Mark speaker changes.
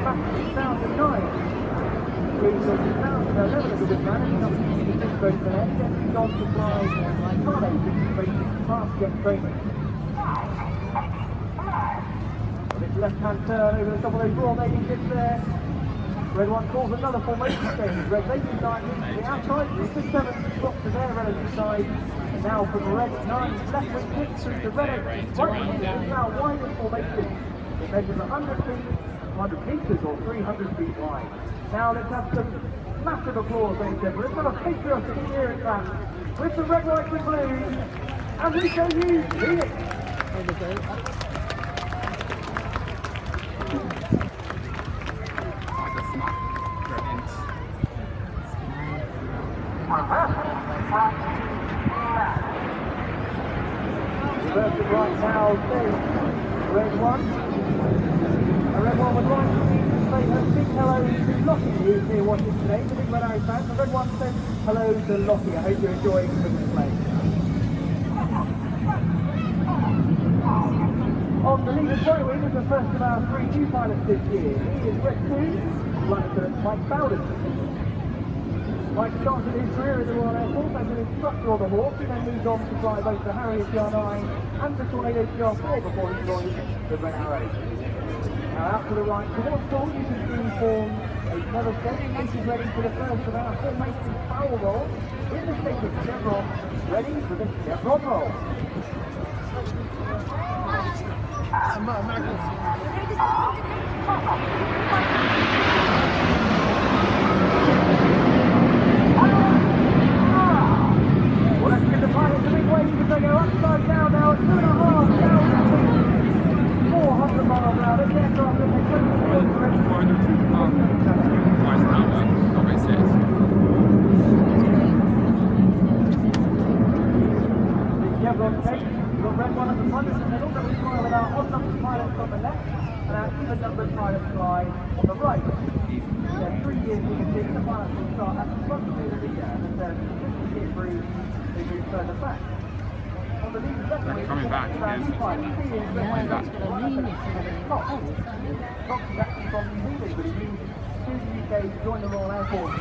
Speaker 1: back to 2009. Through 2011 as a good man, and not using the disco for them, gets on to fly Cardiff, which is racing fast jet training. This left-hand turn over the top of those raw ladies just there. Red one calls another formation change. Red 89 to the outside, 6-7 drops to their relative side. And now from red 9 left wing kick through to red 8 right wing kick. Now wider formation. It measures 100 feet, 100 metres or 300 feet wide. Now let's have some massive applause, ladies and gentlemen. Let's have a patriotic cheer at that with the red, white and blue. And we show you Phoenix. First and right now, red one. A red one would like to say a big hello to Lockie, who's here watching today. The big Red Arrow fan. The red one says hello to Lockie. I hope you're enjoying the play. On the leader's right wing is the first of our 3 new pilots this year. He is red 2, Lieutenant Mike Bowden. Mike started his career in the Royal Air Force as an instructor on the Hawk, and then moved on to fly both the Harrier GR9 and the Tornado GR4 before he joined the Red Arrow. Now out to the right, towards Paul, you can see form a never set. This is ready for the first of our formation foul roll in the shape of chevron, ready for the chevron roll. Well, let's give the pilots a big wave because they go upside down now at 2.5 down to 400 miles an hour. This aircraft is a 400 feet.
Speaker 2: Why is that one? Not very serious.
Speaker 1: The chevron shape, you've got red one at the front in the middle, then we fly with our odd-numbered pilots on the left and our even-numbered pilots fly on the right. There 3 years we can see the pilots will start at the front of the rear, and then year 3 they move further back. On the lead left wing,
Speaker 2: coming back again.
Speaker 1: Coming back. Cox is actually from New Zealand, but he moved to the UK to join the Royal Air Force.